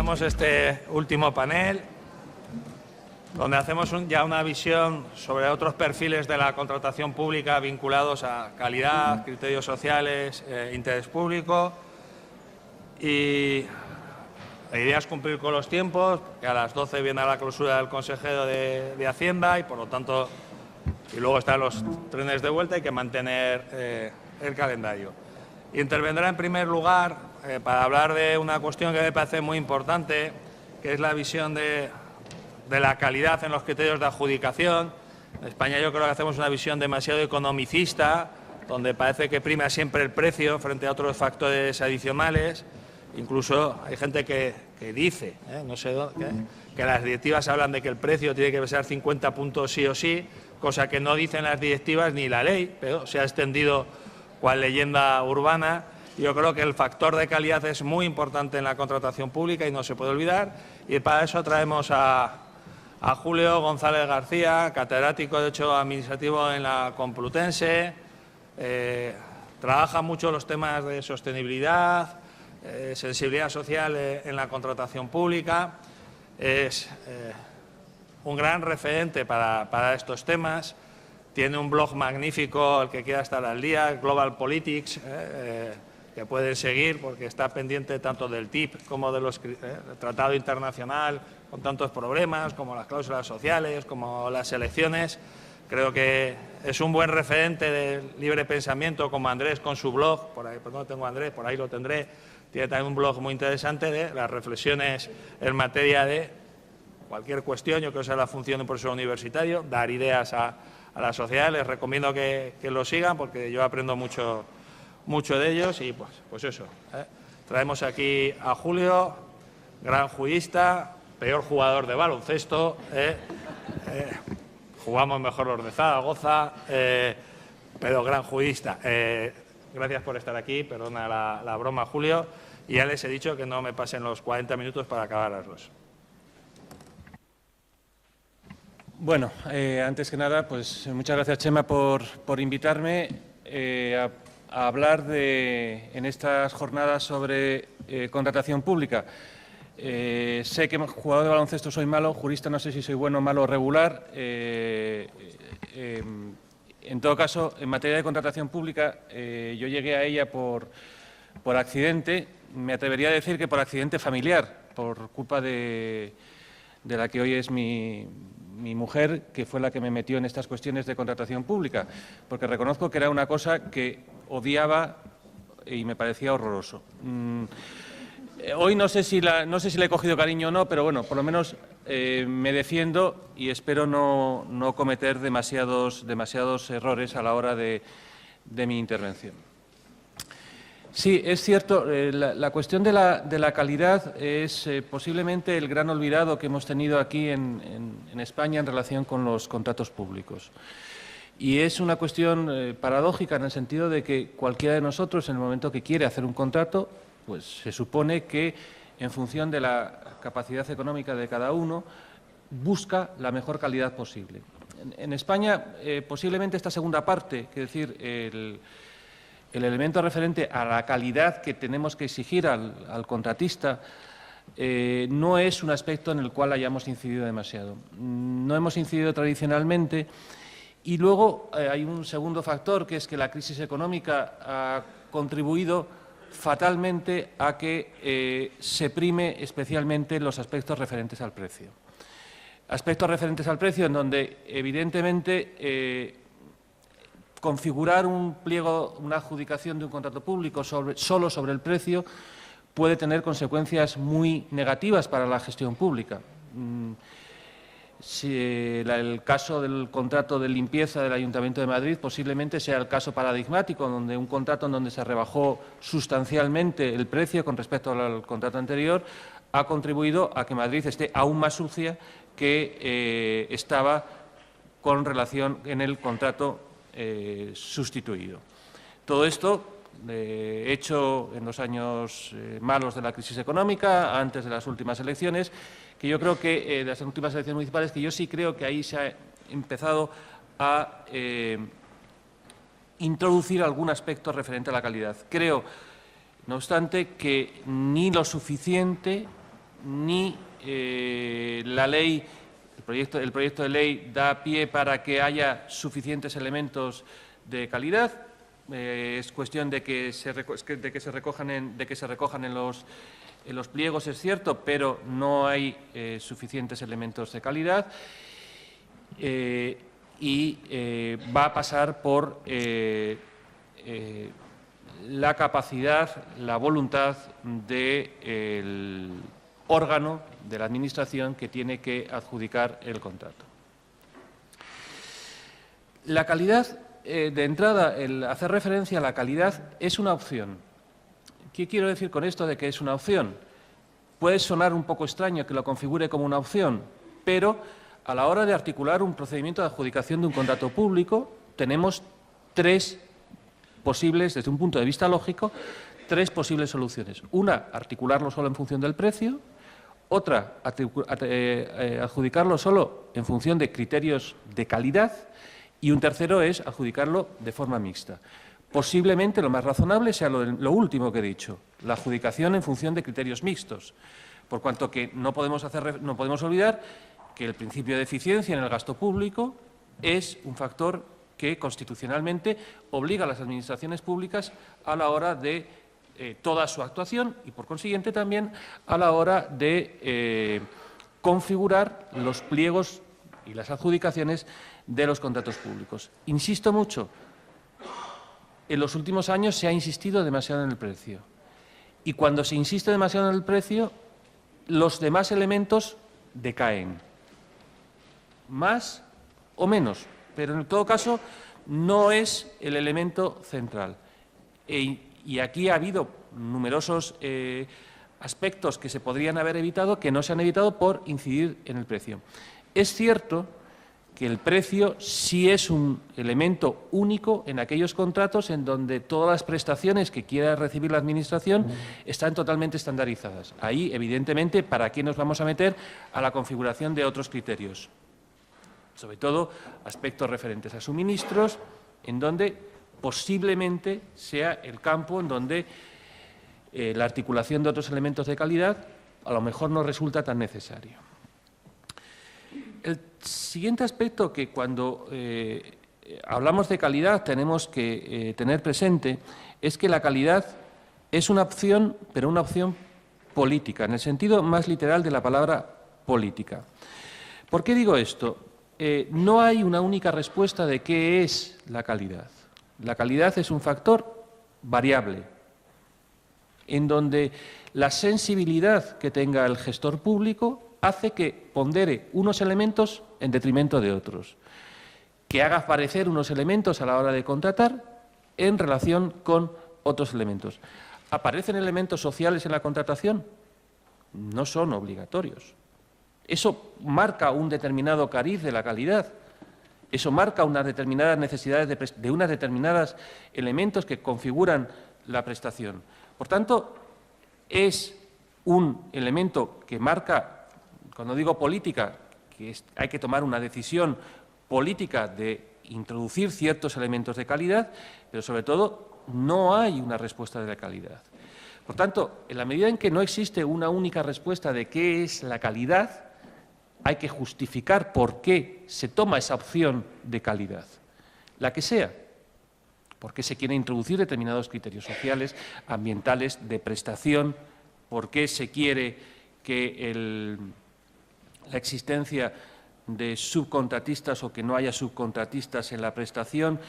comenzamos este último panel, donde hacemos ya una visión sobre otros perfiles de la contratación pública vinculados a calidad, criterios sociales, interés público. Y la idea es cumplir con los tiempos, que a las 12 viene la clausura del consejero de Hacienda y, por lo tanto, y luego están los trenes de vuelta, hay que mantener el calendario. Intervendrá en primer lugar para hablar de una cuestión que me parece muy importante, que es la visión de la calidad en los criterios de adjudicación. En España yo creo que hacemos una visión demasiado economicista, donde parece que prima siempre el precio frente a otros factores adicionales. Incluso hay gente que dice, no sé dónde, que las directivas hablan de que el precio tiene que ser 50 puntos sí o sí, cosa que no dicen las directivas ni la ley, pero se ha extendido cual leyenda urbana. Yo creo que el factor de calidad es muy importante en la contratación pública y no se puede olvidar. Y para eso traemos a Julio González García, catedrático de Derecho Administrativo en la Complutense. Trabaja mucho los temas de sostenibilidad, sensibilidad social en la contratación pública. Es un gran referente para estos temas. Tiene un blog magnífico, el que quiera estar al día, Global Politics, que pueden seguir porque está pendiente tanto del TIP como del Tratado Internacional, con tantos problemas como las cláusulas sociales, como las elecciones. Creo que es un buen referente del libre pensamiento, como Andrés con su blog. Por ahí, pues no tengo a Andrés, por ahí lo tendré. Tiene también un blog muy interesante de las reflexiones en materia de cualquier cuestión. Yo creo que esa es la función de un profesor universitario, dar ideas a la sociedad. Les recomiendo que lo sigan porque yo aprendo mucho de ellos y pues eso. Traemos aquí a Julio, gran jurista, peor jugador de baloncesto, jugamos mejor los de Zaragoza, pero gran jurista. Gracias por estar aquí, perdona la broma, Julio, y ya les he dicho que no me pasen los 40 minutos para acabar las dos. Bueno, antes que nada, pues muchas gracias, Chema, por invitarme a hablar en estas jornadas sobre contratación pública. Sé que jugador de baloncesto soy malo, jurista no sé si soy bueno, malo o regular. En todo caso, en materia de contratación pública, yo llegué a ella por accidente. Me atrevería a decir que por accidente familiar, por culpa de la que hoy es mi mujer, que fue la que me metió en estas cuestiones de contratación pública, porque reconozco que era una cosa que odiaba y me parecía horroroso. Hoy no sé si le he cogido cariño o no, pero bueno, por lo menos me defiendo y espero no cometer demasiados errores a la hora de mi intervención. Sí, es cierto, la cuestión de la calidad es posiblemente el gran olvidado que hemos tenido aquí en España en relación con los contratos públicos. Y es una cuestión paradójica en el sentido de que cualquiera de nosotros, en el momento que quiere hacer un contrato, pues se supone que, en función de la capacidad económica de cada uno, busca la mejor calidad posible. En España, posiblemente esta segunda parte, es decir, el elemento referente a la calidad que tenemos que exigir al contratista, no es un aspecto en el cual hayamos incidido demasiado. No hemos incidido tradicionalmente. Y luego hay un segundo factor, que es que la crisis económica ha contribuido fatalmente a que se prime especialmente los aspectos referentes al precio. Aspectos referentes al precio en donde, evidentemente, configurar un pliego, una adjudicación de un contrato público solo sobre el precio puede tener consecuencias muy negativas para la gestión pública. Si el caso del contrato de limpieza del Ayuntamiento de Madrid posiblemente sea el caso paradigmático, donde un contrato en donde se rebajó sustancialmente el precio con respecto al contrato anterior ha contribuido a que Madrid esté aún más sucia que estaba con relación en el contrato sustituido. Todo esto hecho en los años malos de la crisis económica, antes de las últimas elecciones, que yo creo que de las últimas elecciones municipales, que yo sí creo que ahí se ha empezado a introducir algún aspecto referente a la calidad. Creo, no obstante, que ni lo suficiente ni la ley, el proyecto de ley da pie para que haya suficientes elementos de calidad. Es cuestión de que se recojan en los pliegos, es cierto, pero no hay suficientes elementos de calidad. Y va a pasar por la capacidad, la voluntad del órgano de la Administración que tiene que adjudicar el contrato. La calidad, de entrada, el hacer referencia a la calidad es una opción. ¿Qué quiero decir con esto de que es una opción? Puede sonar un poco extraño que lo configure como una opción, pero a la hora de articular un procedimiento de adjudicación de un contrato público, tenemos tres posibles, desde un punto de vista lógico, tres posibles soluciones. Una, articularlo solo en función del precio. Otra, adjudicarlo solo en función de criterios de calidad. Y un tercero es adjudicarlo de forma mixta. Posiblemente lo más razonable sea lo último que he dicho, la adjudicación en función de criterios mixtos, por cuanto que no podemos olvidar que el principio de eficiencia en el gasto público es un factor que constitucionalmente obliga a las administraciones públicas a la hora de toda su actuación y, por consiguiente, también a la hora de configurar los pliegos y las adjudicaciones de los contratos públicos. Insisto mucho, en los últimos años se ha insistido demasiado en el precio. Y cuando se insiste demasiado en el precio, los demás elementos decaen. Más o menos, pero en todo caso no es el elemento central. Y aquí ha habido numerosos aspectos que se podrían haber evitado, que no se han evitado por incidir en el precio. Es cierto que el precio sí es un elemento único en aquellos contratos en donde todas las prestaciones que quiera recibir la Administración están totalmente estandarizadas. Ahí, evidentemente, ¿para qué nos vamos a meter a la configuración de otros criterios? Sobre todo aspectos referentes a suministros, en donde posiblemente sea el campo en donde la articulación de otros elementos de calidad a lo mejor no resulta tan necesario. El siguiente aspecto que cuando hablamos de calidad tenemos que tener presente es que la calidad es una opción, pero una opción política, en el sentido más literal de la palabra política. ¿Por qué digo esto? No hay una única respuesta de qué es la calidad. La calidad es un factor variable, en donde la sensibilidad que tenga el gestor público hace que pondere unos elementos en detrimento de otros, que haga aparecer unos elementos a la hora de contratar en relación con otros elementos. ¿Aparecen elementos sociales en la contratación? No son obligatorios. Eso marca un determinado cariz de la calidad. Eso marca unas determinadas necesidades de unas determinadas elementos que configuran la prestación. Por tanto, es un elemento que marca, cuando digo política, que hay que tomar una decisión política de introducir ciertos elementos de calidad, pero sobre todo no hay una respuesta de la calidad. Por tanto, en la medida en que no existe una única respuesta de qué es la calidad, hay que justificar por qué se toma esa opción de calidad, la que sea, por qué se quieren introducir determinados criterios sociales, ambientales, de prestación, por qué se quiere que la existencia de subcontratistas o que no haya subcontratistas en la prestación,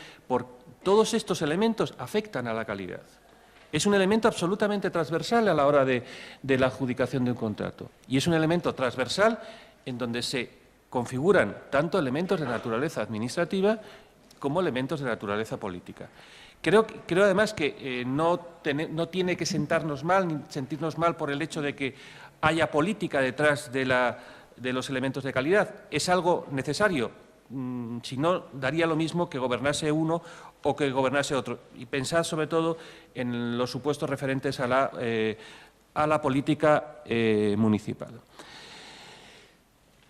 todos estos elementos afectan a la calidad. Es un elemento absolutamente transversal a la hora de la adjudicación de un contrato. Y es un elemento transversal en donde se configuran tanto elementos de naturaleza administrativa como elementos de naturaleza política. Creo además que no tiene que sentirnos mal por el hecho de que haya política detrás de los elementos de calidad. Es algo necesario, si no daría lo mismo que gobernase uno o que gobernase otro. Y pensar sobre todo en los supuestos referentes a la política municipal.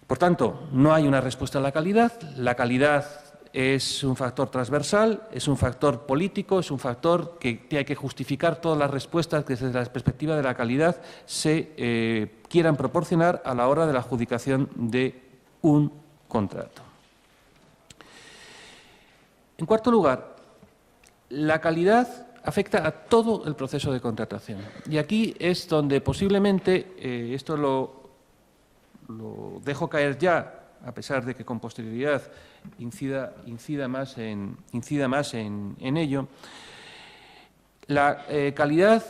Por tanto, no hay una respuesta a la calidad. La calidad es un factor transversal, es un factor político, es un factor que hay que justificar todas las respuestas que desde la perspectiva de la calidad se quieran proporcionar a la hora de la adjudicación de un contrato. En cuarto lugar, la calidad afecta a todo el proceso de contratación. Y aquí es donde posiblemente, esto lo dejo caer ya, a pesar de que con posterioridad incida más en ello. La calidad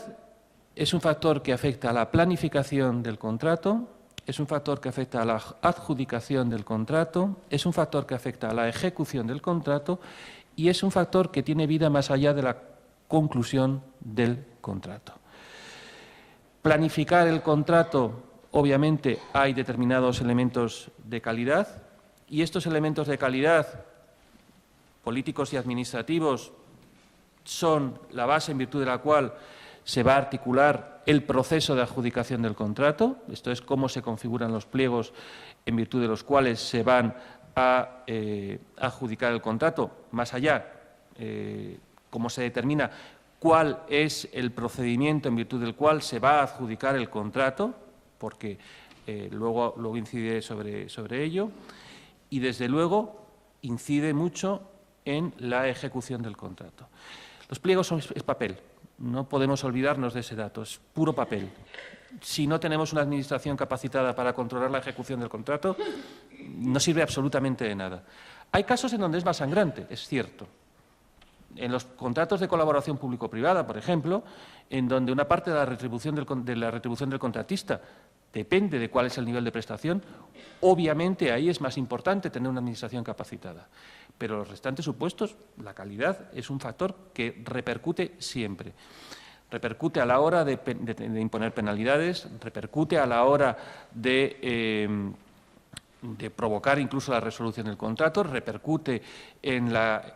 es un factor que afecta a la planificación del contrato, es un factor que afecta a la adjudicación del contrato, es un factor que afecta a la ejecución del contrato y es un factor que tiene vida más allá de la conclusión del contrato. Planificar el contrato, obviamente, hay determinados elementos de calidad y estos elementos de calidad, políticos y administrativos, son la base en virtud de la cual se va a articular el proceso de adjudicación del contrato. Esto es cómo se configuran los pliegos en virtud de los cuales se van a adjudicar el contrato. Más allá, cómo se determina cuál es el procedimiento en virtud del cual se va a adjudicar el contrato, porque luego incide sobre ello, y desde luego incide mucho en la ejecución del contrato. Los pliegos es papel, no podemos olvidarnos de ese dato, es puro papel. Si no tenemos una administración capacitada para controlar la ejecución del contrato, no sirve absolutamente de nada. Hay casos en donde es más sangrante, es cierto. En los contratos de colaboración público-privada, por ejemplo, en donde una parte de la retribución del contratista depende de cuál es el nivel de prestación, obviamente ahí es más importante tener una administración capacitada. Pero los restantes supuestos, la calidad es un factor que repercute siempre. Repercute a la hora de imponer penalidades, repercute a la hora de provocar incluso la resolución del contrato, repercute en la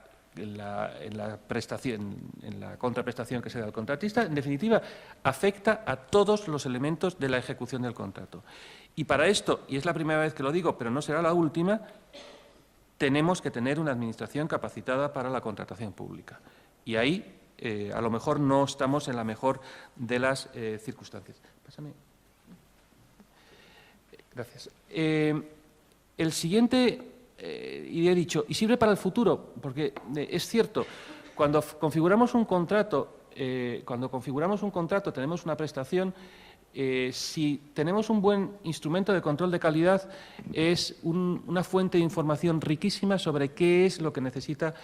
contraprestación que se da al contratista. En definitiva, afecta a todos los elementos de la ejecución del contrato. Y para esto, y es la primera vez que lo digo, pero no será la última, tenemos que tener una administración capacitada para la contratación pública. Y ahí, a lo mejor, no estamos en la mejor de las circunstancias. Pásame. Gracias. El siguiente... y he dicho, y sirve para el futuro, porque es cierto, cuando configuramos un contrato, tenemos una prestación, si tenemos un buen instrumento de control de calidad, es una fuente de información riquísima sobre qué es lo que necesita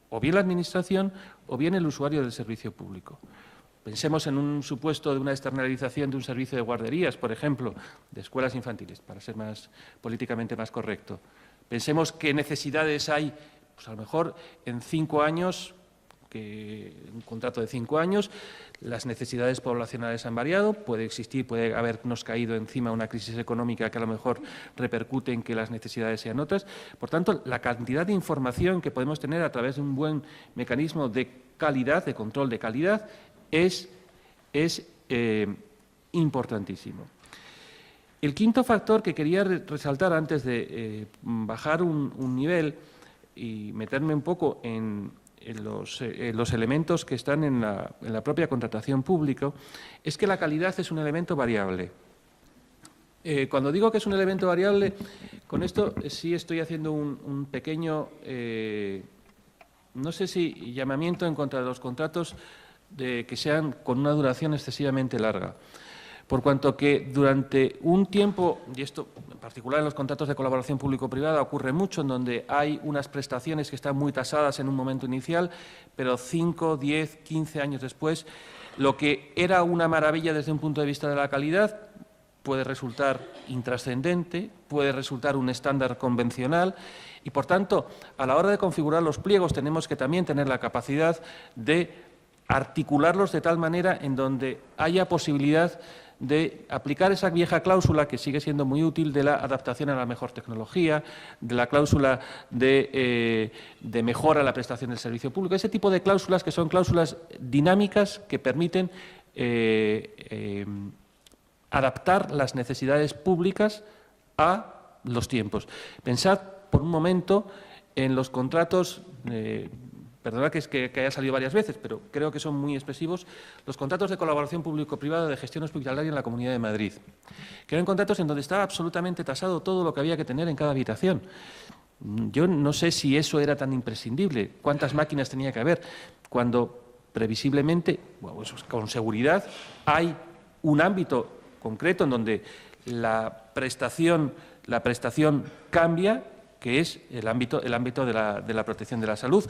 o bien la Administración o bien el usuario del servicio público. Pensemos en un supuesto de una externalización de un servicio de guarderías, por ejemplo, de escuelas infantiles, para ser políticamente más correcto. Pensemos qué necesidades hay, pues a lo mejor en 5 años, un contrato de 5 años, las necesidades poblacionales han variado, puede habernos caído encima una crisis económica que a lo mejor repercute en que las necesidades sean otras. Por tanto, la cantidad de información que podemos tener a través de un buen mecanismo de calidad, de control de calidad, es importantísimo. El quinto factor que quería resaltar antes de bajar un nivel y meterme un poco en los elementos que están en la propia contratación pública es que la calidad es un elemento variable. Cuando digo que es un elemento variable, con esto sí estoy haciendo un pequeño, no sé si llamamiento en contra de los contratos que sean con una duración excesivamente larga. Por cuanto que durante un tiempo, y esto en particular en los contratos de colaboración público-privada ocurre mucho, en donde hay unas prestaciones que están muy tasadas en un momento inicial, pero 5, 10, 15 años después, lo que era una maravilla desde un punto de vista de la calidad puede resultar intrascendente, puede resultar un estándar convencional y, por tanto, a la hora de configurar los pliegos tenemos que también tener la capacidad de articularlos de tal manera en donde haya posibilidad de aplicar esa vieja cláusula que sigue siendo muy útil de la adaptación a la mejor tecnología, de la cláusula de mejora a la prestación del servicio público, ese tipo de cláusulas que son cláusulas dinámicas que permiten adaptar las necesidades públicas a los tiempos. Pensad por un momento en los contratos, perdona que haya salido varias veces, pero creo que son muy expresivos, los contratos de colaboración público-privada de gestión hospitalaria en la Comunidad de Madrid, que eran contratos en donde estaba absolutamente tasado todo lo que había que tener en cada habitación. Yo no sé si eso era tan imprescindible, cuántas máquinas tenía que haber, cuando previsiblemente, bueno, con seguridad, hay un ámbito concreto en donde la prestación cambia, que es el ámbito de la protección de la salud.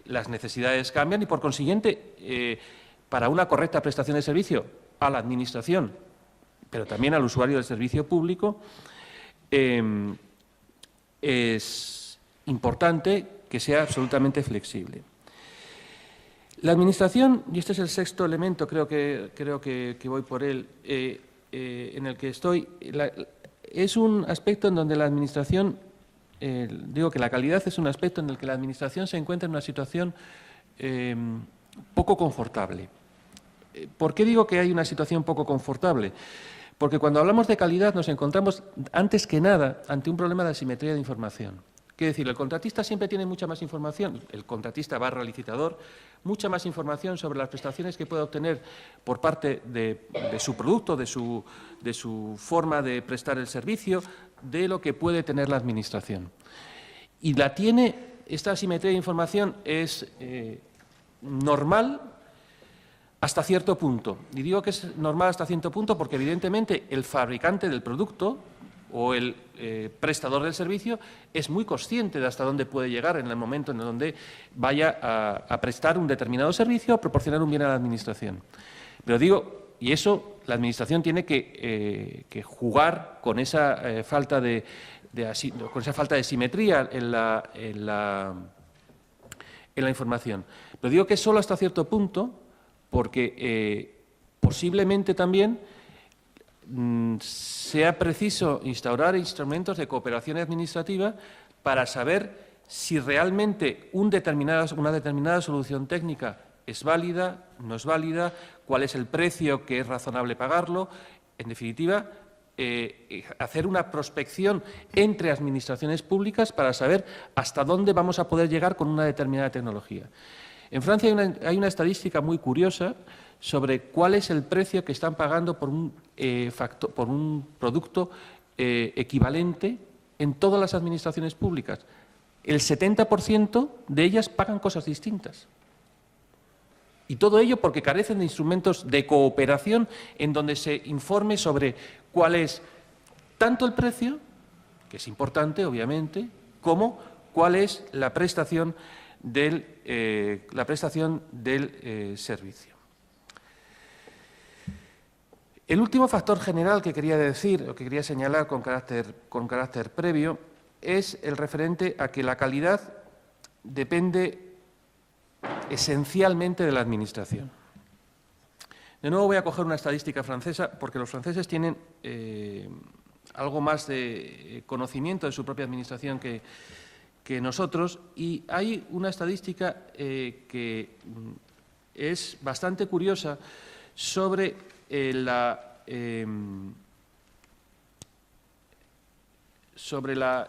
Las necesidades cambian y, por consiguiente, para una correcta prestación de servicio a la Administración, pero también al usuario del servicio público, es importante que sea absolutamente flexible. La Administración, y este es el sexto elemento, creo que voy por él, en el que estoy, es un aspecto en donde la Administración, digo que la calidad es un aspecto en el que la Administración se encuentra en una situación poco confortable. ¿Por qué digo que hay una situación poco confortable? Porque cuando hablamos de calidad nos encontramos, antes que nada, ante un problema de asimetría de información. Quiere decir, el contratista siempre tiene mucha más información, el contratista / licitador, mucha más información sobre las prestaciones que puede obtener por parte de su producto, de su forma de prestar el servicio, de lo que puede tener la Administración. Y esta asimetría de información es normal hasta cierto punto. Y digo que es normal hasta cierto punto porque, evidentemente, el fabricante del producto o el prestador del servicio es muy consciente de hasta dónde puede llegar en el momento en donde vaya a prestar un determinado servicio o proporcionar un bien a la Administración. Pero digo, y eso la Administración tiene que jugar con esa falta de simetría en la información. Pero digo que solo hasta cierto punto, porque posiblemente también sea preciso instaurar instrumentos de cooperación administrativa para saber si realmente una determinada solución técnica es válida, no es válida, cuál es el precio que es razonable pagarlo. En definitiva, hacer una prospección entre administraciones públicas para saber hasta dónde vamos a poder llegar con una determinada tecnología. En Francia hay una estadística muy curiosa sobre cuál es el precio que están pagando por un producto equivalente en todas las administraciones públicas. El 70% de ellas pagan cosas distintas. Y todo ello porque carecen de instrumentos de cooperación en donde se informe sobre cuál es tanto el precio, que es importante, obviamente, como cuál es la prestación del servicio. El último factor general que quería decir, o que quería señalar con carácter previo, es el referente a que la calidad depende esencialmente de la Administración. De nuevo voy a coger una estadística francesa, porque los franceses tienen algo más de conocimiento de su propia Administración que nosotros, y hay una estadística que es bastante curiosa sobre la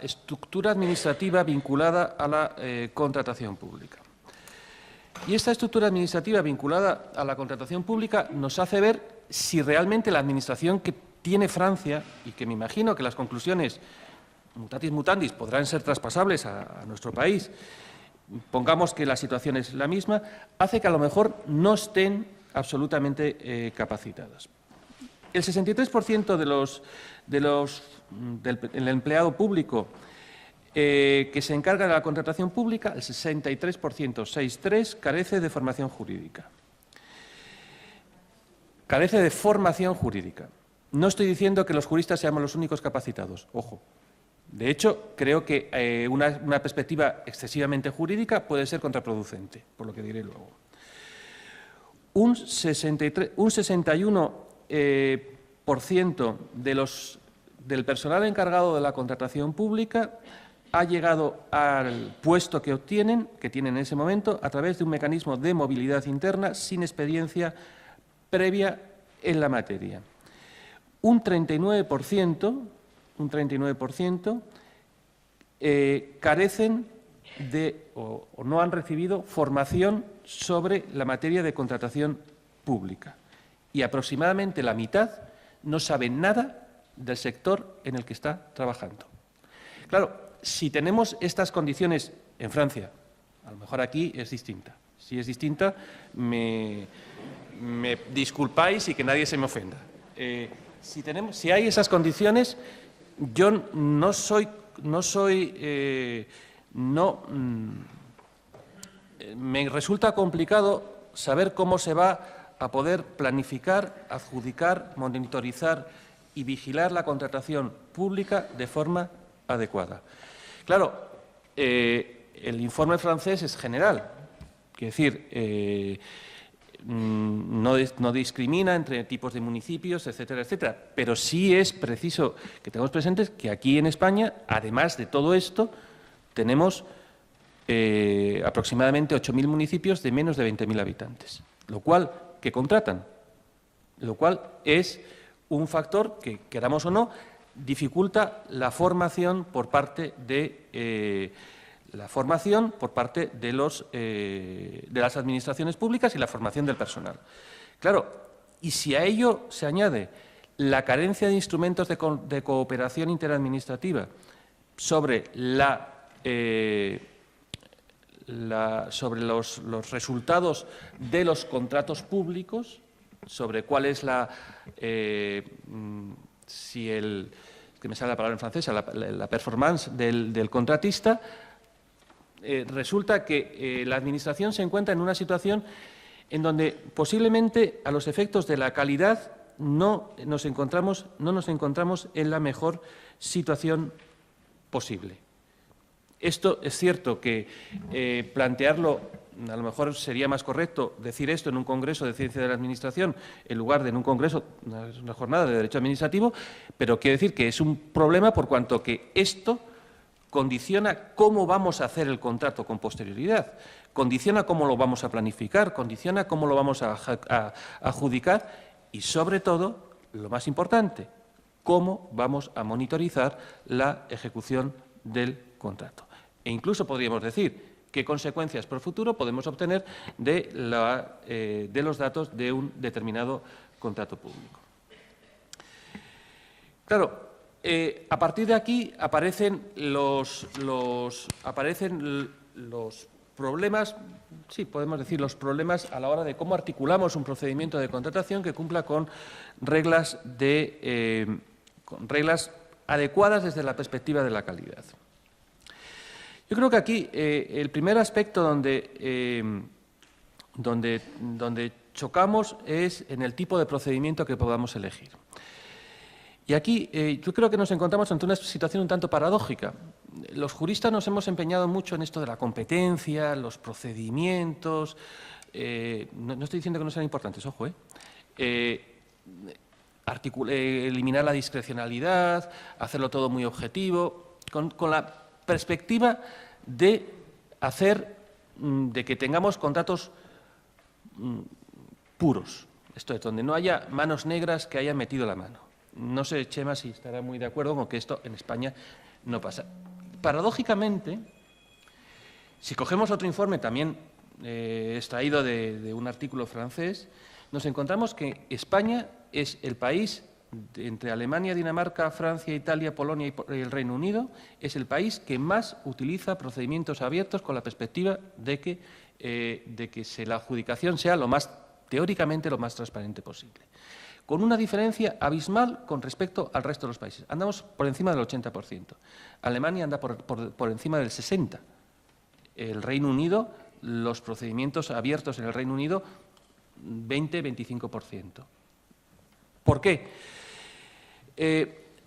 estructura administrativa vinculada a la contratación pública. Y esta estructura administrativa vinculada a la contratación pública nos hace ver si realmente la Administración que tiene Francia, y que me imagino que las conclusiones mutatis mutandis podrán ser traspasables a nuestro país, pongamos que la situación es la misma, hace que a lo mejor no estén absolutamente capacitadas. El 63% del empleado público que se encarga de la contratación pública, el 63%, 6,3, carece de formación jurídica. Carece de formación jurídica. No estoy diciendo que los juristas seamos los únicos capacitados, ojo. De hecho, creo que una perspectiva excesivamente jurídica puede ser contraproducente, por lo que diré luego. Un 61% del personal encargado de la contratación pública ha llegado al puesto que tienen en ese momento a través de un mecanismo de movilidad interna sin experiencia previa en la materia. Un 39% un 39%, carecen de o no han recibido formación sobre la materia de contratación pública. Y aproximadamente la mitad no sabe nada del sector en el que está trabajando. Claro, si tenemos estas condiciones en Francia, a lo mejor aquí es distinta. Si es distinta, me disculpáis y que nadie se me ofenda. Si hay esas condiciones, yo me resulta complicado saber cómo se va a poder planificar, adjudicar, monitorizar y vigilar la contratación pública de forma adecuada. Claro, el informe francés es general, quiere decir, no discrimina entre tipos de municipios, etcétera, etcétera, pero sí es preciso que tengamos presentes que aquí en España, además de todo esto, tenemos aproximadamente 8.000 municipios de menos de 20.000 habitantes, lo cual, que contratan, lo cual es un factor que, queramos o no, dificulta la formación por parte de las administraciones públicas y la formación del personal. Claro, y si a ello se añade la carencia de instrumentos de cooperación interadministrativa sobre sobre los resultados de los contratos públicos, sobre cuál es que me sale la palabra en francés, la performance del contratista, resulta que la Administración se encuentra en una situación en donde posiblemente a los efectos de la calidad no nos encontramos en la mejor situación posible. Esto es cierto que plantearlo, a lo mejor sería más correcto decir esto en un congreso de ciencia de la administración en lugar de en un congreso, una jornada de derecho administrativo, pero quiero decir que es un problema por cuanto que esto condiciona cómo vamos a hacer el contrato con posterioridad, condiciona cómo lo vamos a planificar, condiciona cómo lo vamos a adjudicar y, sobre todo, lo más importante, cómo vamos a monitorizar la ejecución del contrato. E incluso podríamos decir qué consecuencias por futuro podemos obtener de los datos de un determinado contrato público. Claro, a partir de aquí aparecen los problemas, sí, podemos decir los problemas a la hora de cómo articulamos un procedimiento de contratación que cumpla con reglas adecuadas desde la perspectiva de la calidad. Yo creo que aquí el primer aspecto donde chocamos es en el tipo de procedimiento que podamos elegir. Y aquí yo creo que nos encontramos ante una situación un tanto paradójica. Los juristas nos hemos empeñado mucho en esto de la competencia, los procedimientos. No estoy diciendo que no sean importantes, ojo. Eliminar la discrecionalidad, hacerlo todo muy objetivo, con la perspectiva de que tengamos contratos puros. Esto es, donde no haya manos negras que hayan metido la mano. No sé, Chema, si estará muy de acuerdo con que esto en España no pasa. Paradójicamente, si cogemos otro informe también extraído de un artículo francés, nos encontramos que España es el país, entre Alemania, Dinamarca, Francia, Italia, Polonia y el Reino Unido, es el país que más utiliza procedimientos abiertos con la perspectiva de que la adjudicación sea teóricamente lo más transparente posible, con una diferencia abismal con respecto al resto de los países. Andamos por encima del 80%. Alemania anda por encima del 60%. El Reino Unido, los procedimientos abiertos en el Reino Unido, 20-25%. ¿Por qué?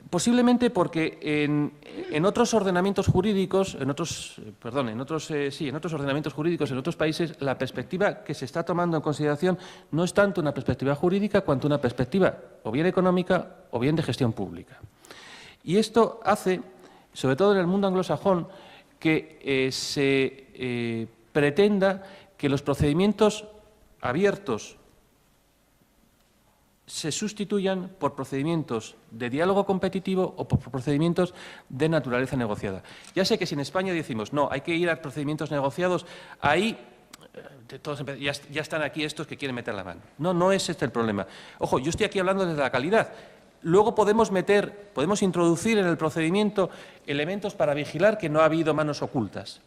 Posiblemente porque en otros ordenamientos jurídicos, en otros ordenamientos jurídicos en otros países, la perspectiva que se está tomando en consideración no es tanto una perspectiva jurídica cuanto una perspectiva o bien económica o bien de gestión pública. Y esto hace, sobre todo en el mundo anglosajón, que se pretenda que los procedimientos abiertos se sustituyan por procedimientos de diálogo competitivo o por procedimientos de naturaleza negociada. Ya sé que si en España decimos, no, hay que ir a procedimientos negociados, ahí todos ya están aquí estos que quieren meter la mano. No, no es este el problema. Ojo, yo estoy aquí hablando desde la calidad. Luego podemos introducir en el procedimiento elementos para vigilar que no ha habido manos ocultas.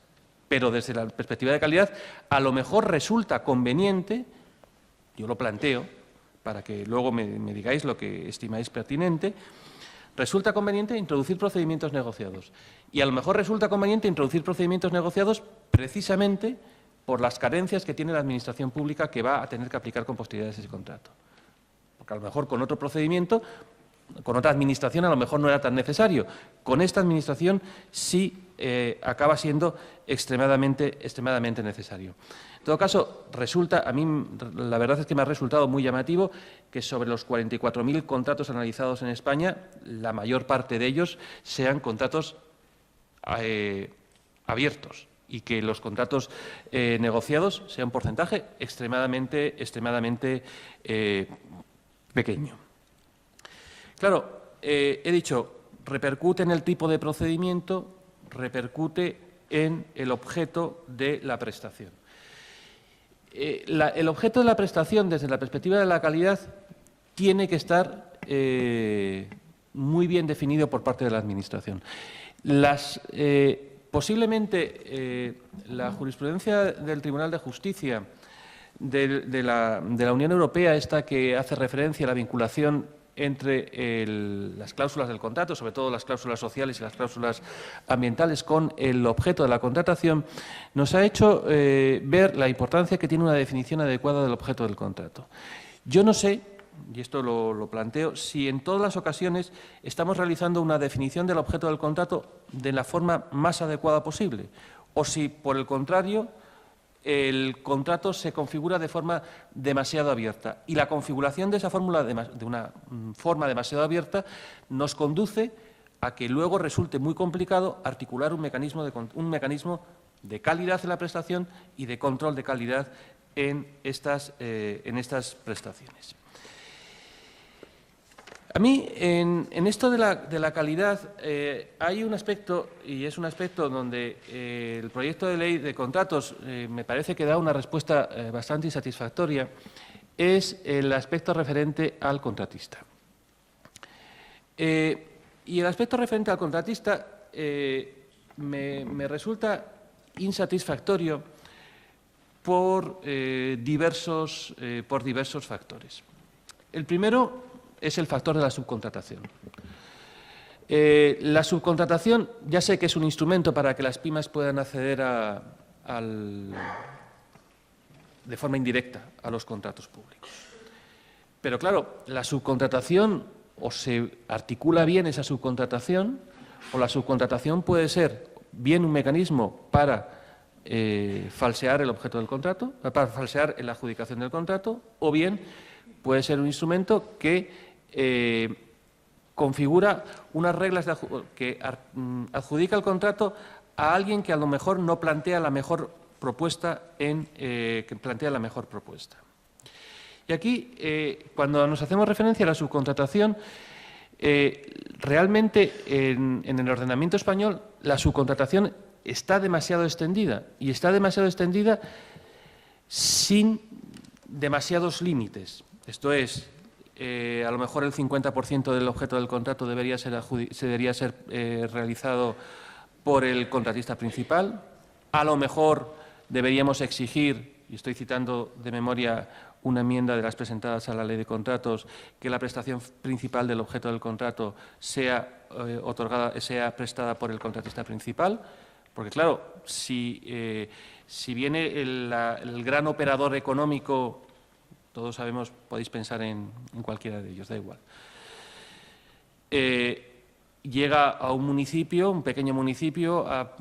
Pero desde la perspectiva de calidad, a lo mejor resulta conveniente, yo lo planteo, para que luego me digáis lo que estimáis pertinente, resulta conveniente introducir procedimientos negociados. Y a lo mejor resulta conveniente introducir procedimientos negociados precisamente por las carencias que tiene la Administración pública que va a tener que aplicar con posterioridad ese contrato. Porque a lo mejor con otro procedimiento, con otra Administración, a lo mejor no era tan necesario. Con esta Administración sí acaba siendo extremadamente necesario. En todo caso, a mí la verdad es que me ha resultado muy llamativo que sobre los 44.000 contratos analizados en España, la mayor parte de ellos sean contratos abiertos y que los contratos negociados sean un porcentaje extremadamente pequeño. Claro, he dicho, repercute en el tipo de procedimiento, repercute en el objeto de la prestación. El objeto de la prestación, desde la perspectiva de la calidad, tiene que estar muy bien definido por parte de la Administración. Posiblemente la jurisprudencia del Tribunal de Justicia de la Unión Europea, esta que hace referencia a la vinculación entre las cláusulas del contrato, sobre todo las cláusulas sociales y las cláusulas ambientales, con el objeto de la contratación, nos ha hecho ver la importancia que tiene una definición adecuada del objeto del contrato. Yo no sé, y esto lo planteo, si en todas las ocasiones estamos realizando una definición del objeto del contrato de la forma más adecuada posible, o si, por el contrario, el contrato se configura de forma demasiado abierta. Y la configuración de esa fórmula, de una forma demasiado abierta, nos conduce a que luego resulte muy complicado articular un mecanismo de calidad en la prestación y de control de calidad en estas prestaciones. A mí, en esto de la calidad, hay un aspecto, y es un aspecto donde el proyecto de ley de contratos me parece que da una respuesta bastante insatisfactoria, es el aspecto referente al contratista. Y el aspecto referente al contratista me resulta insatisfactorio por diversos factores. El primero es el factor de la subcontratación. La subcontratación, ya sé que es un instrumento para que las pymes puedan acceder de forma indirecta a los contratos públicos. Pero claro, la subcontratación, o se articula bien esa subcontratación, o la subcontratación puede ser bien un mecanismo para falsear el objeto del contrato, para falsear la adjudicación del contrato, o bien puede ser un instrumento que configura unas reglas que adjudica el contrato a alguien que a lo mejor no plantea la mejor propuesta Y aquí, cuando nos hacemos referencia a la subcontratación, realmente en el ordenamiento español la subcontratación está demasiado extendida, y está demasiado extendida sin demasiados límites. Esto es, a lo mejor el 50% del objeto del contrato debería ser realizado por el contratista principal. A lo mejor deberíamos exigir, y estoy citando de memoria una enmienda de las presentadas a la Ley de Contratos, que la prestación principal del objeto del contrato sea prestada por el contratista principal. Porque, claro, si viene el gran operador económico, todos sabemos, podéis pensar en cualquiera de ellos, da igual. Llega a un municipio, un pequeño municipio, a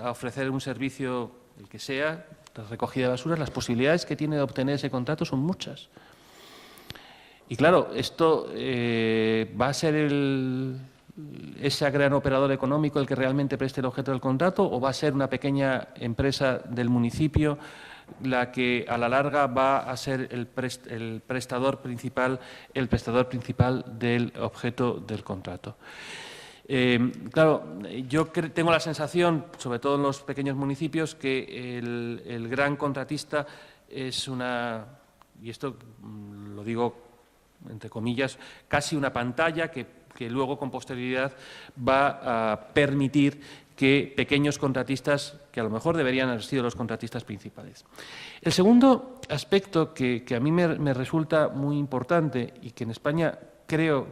ofrecer un servicio, el que sea, de recogida de basuras, las posibilidades que tiene de obtener ese contrato son muchas. Y claro, esto va a ser ese gran operador económico el que realmente preste el objeto del contrato, o va a ser una pequeña empresa del municipio la que a la larga va a ser el prestador principal del objeto del contrato. Claro, yo tengo la sensación, sobre todo en los pequeños municipios, que el gran contratista es una, y esto lo digo entre comillas, casi una pantalla que luego con posterioridad va a permitir que pequeños contratistas, que a lo mejor deberían haber sido los contratistas principales. El segundo aspecto que a mí me resulta muy importante y que en España creo,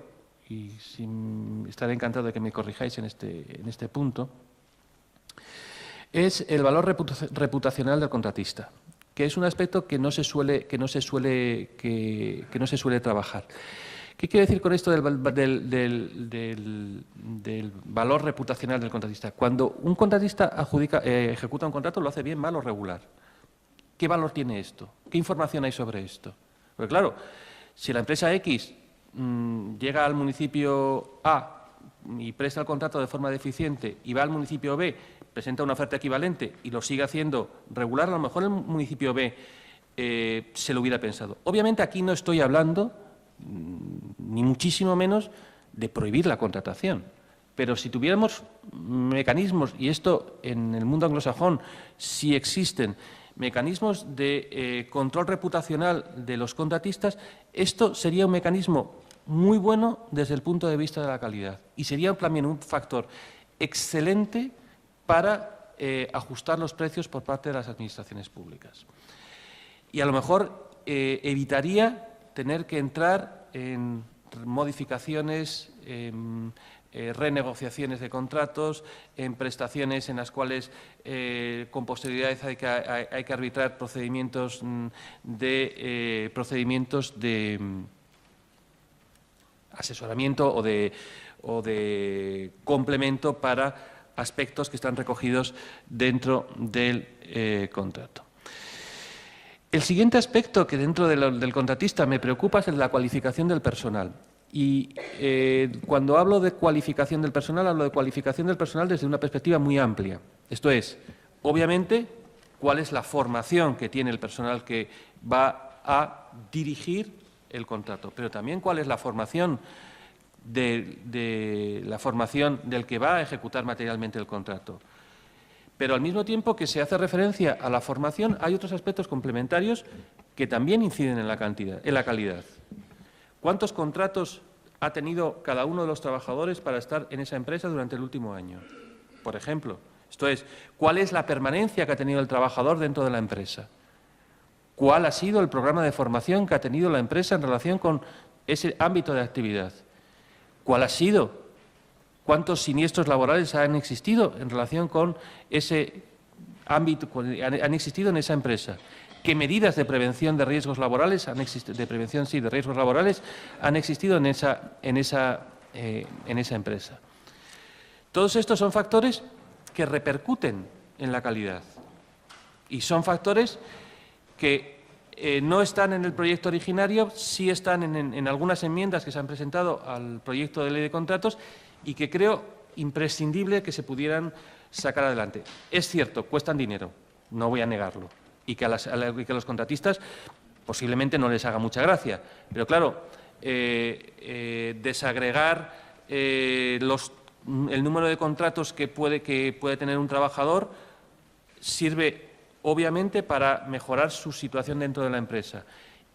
y estaré encantado de que me corrijáis en este punto, es el valor reputacional del contratista, que es un aspecto que no se suele trabajar. ¿Qué quiero decir con esto del valor reputacional del contratista? Cuando un contratista ejecuta un contrato, ¿lo hace bien, mal o regular? ¿Qué valor tiene esto? ¿Qué información hay sobre esto? Porque claro, si la empresa X llega al municipio A y presta el contrato de forma deficiente y va al municipio B, presenta una oferta equivalente y lo sigue haciendo regular, a lo mejor el municipio B se lo hubiera pensado. Obviamente aquí no estoy hablando ni muchísimo menos de prohibir la contratación. Pero si tuviéramos mecanismos, y esto en el mundo anglosajón sí existen, mecanismos de control reputacional de los contratistas, esto sería un mecanismo muy bueno desde el punto de vista de la calidad y sería también un factor excelente para ajustar los precios por parte de las administraciones públicas. Y a lo mejor evitaría tener que entrar en modificaciones, en renegociaciones de contratos, en prestaciones en las cuales con posterioridad hay que arbitrar procedimientos de asesoramiento o de complemento para aspectos que están recogidos dentro del contrato. El siguiente aspecto que dentro del contratista me preocupa es el de la cualificación del personal. Y cuando hablo de cualificación del personal, hablo de cualificación del personal desde una perspectiva muy amplia. Esto es, obviamente, cuál es la formación que tiene el personal que va a dirigir el contrato, pero también cuál es la formación del que va a ejecutar materialmente el contrato. Pero al mismo tiempo que se hace referencia a la formación, hay otros aspectos complementarios que también inciden en la calidad. ¿Cuántos contratos ha tenido cada uno de los trabajadores para estar en esa empresa durante el último año? Por ejemplo, esto es, ¿cuál es la permanencia que ha tenido el trabajador dentro de la empresa? ¿Cuál ha sido el programa de formación que ha tenido la empresa en relación con ese ámbito de actividad? ¿Cuál ha sido? ¿Cuántos siniestros laborales han existido en relación con ese ámbito, han existido en esa empresa? ¿Qué medidas de prevención de riesgos laborales han existido, han existido en esa empresa? Todos estos son factores que repercuten en la calidad y son factores que no están en el proyecto originario, sí están en algunas enmiendas que se han presentado al proyecto de ley de contratos y que creo imprescindible que se pudieran sacar adelante. Es cierto, cuestan dinero, no voy a negarlo, y que a los contratistas posiblemente no les haga mucha gracia. Pero claro, desagregar el número de contratos que puede tener un trabajador sirve obviamente para mejorar su situación dentro de la empresa.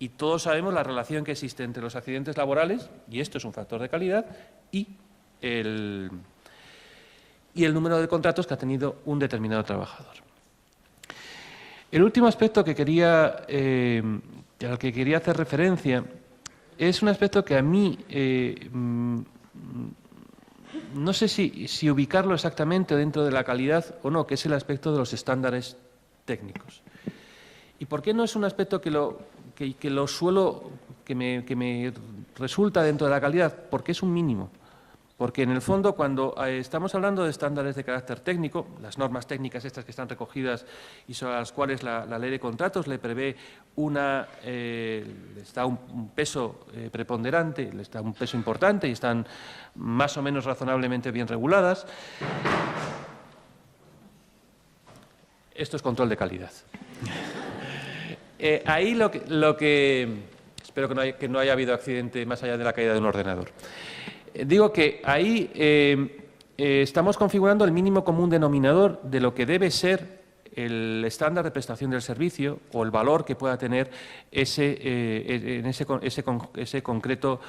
Y todos sabemos la relación que existe entre los accidentes laborales, y esto es un factor de calidad, y el número de contratos que ha tenido un determinado trabajador. El último aspecto al que quería hacer referencia es un aspecto que a mí no sé si ubicarlo exactamente dentro de la calidad o no, que es el aspecto de los estándares técnicos. ¿Y por qué no es un aspecto que me resulta dentro de la calidad? Porque es un mínimo. Porque, en el fondo, cuando estamos hablando de estándares de carácter técnico, las normas técnicas estas que están recogidas y sobre las cuales la Ley de Contratos le prevé les da un peso preponderante, les da un peso importante y están más o menos razonablemente bien reguladas. Esto es control de calidad. Ahí lo que espero que no haya habido accidente más allá de la caída de un ordenador. Digo que ahí estamos configurando el mínimo común denominador de lo que debe ser el estándar de prestación del servicio o el valor que pueda tener en ese concreto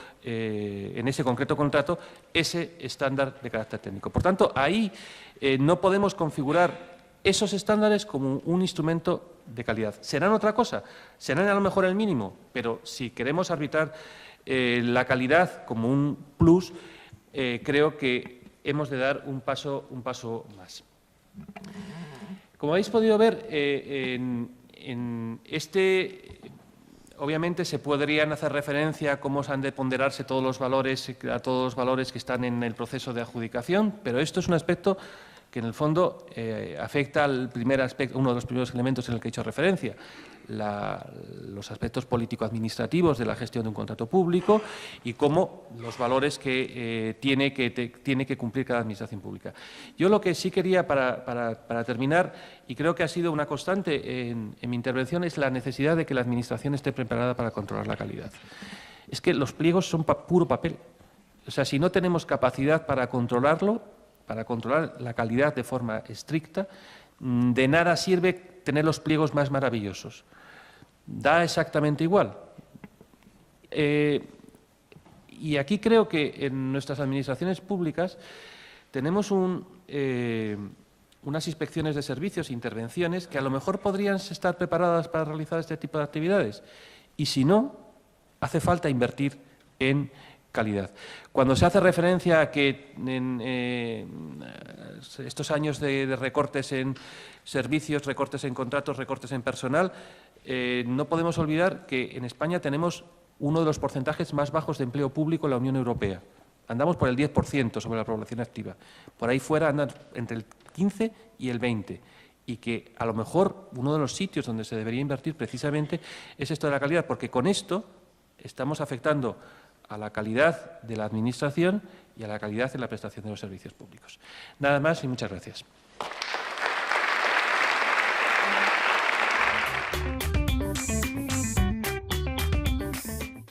contrato, ese estándar de carácter técnico. Por tanto, ahí no podemos configurar esos estándares como un instrumento de calidad. ¿Serán otra cosa? ¿Serán a lo mejor el mínimo? Pero si queremos arbitrar la calidad como un plus, creo que hemos de dar un paso más. Como habéis podido ver, obviamente se podrían hacer referencia a cómo se han de ponderarse todos los valores que están en el proceso de adjudicación, pero esto es un aspecto que en el fondo afecta al primer aspecto, uno de los primeros elementos en el que he hecho referencia, los aspectos político-administrativos de la gestión de un contrato público y cómo los valores que tiene que cumplir cada administración pública. Yo lo que sí quería para terminar, y creo que ha sido una constante en mi intervención, es la necesidad de que la administración esté preparada para controlar la calidad. Es que los pliegos son puro papel. O sea, si no tenemos capacidad para controlarlo, para controlar la calidad de forma estricta, de nada sirve tener los pliegos más maravillosos. Da exactamente igual. Y aquí creo que en nuestras administraciones públicas tenemos unas inspecciones de servicios, intervenciones, que a lo mejor podrían estar preparadas para realizar este tipo de actividades. Y si no, hace falta invertir en calidad. Cuando se hace referencia a que en estos años de recortes en servicios, recortes en contratos, recortes en personal, no podemos olvidar que en España tenemos uno de los porcentajes más bajos de empleo público en la Unión Europea. Andamos por el 10% sobre la población activa. Por ahí fuera andan entre el 15 y el 20%. Y que a lo mejor uno de los sitios donde se debería invertir precisamente es esto de la calidad, porque con esto estamos afectando a la calidad de la administración y a la calidad en la prestación de los servicios públicos. Nada más y muchas gracias.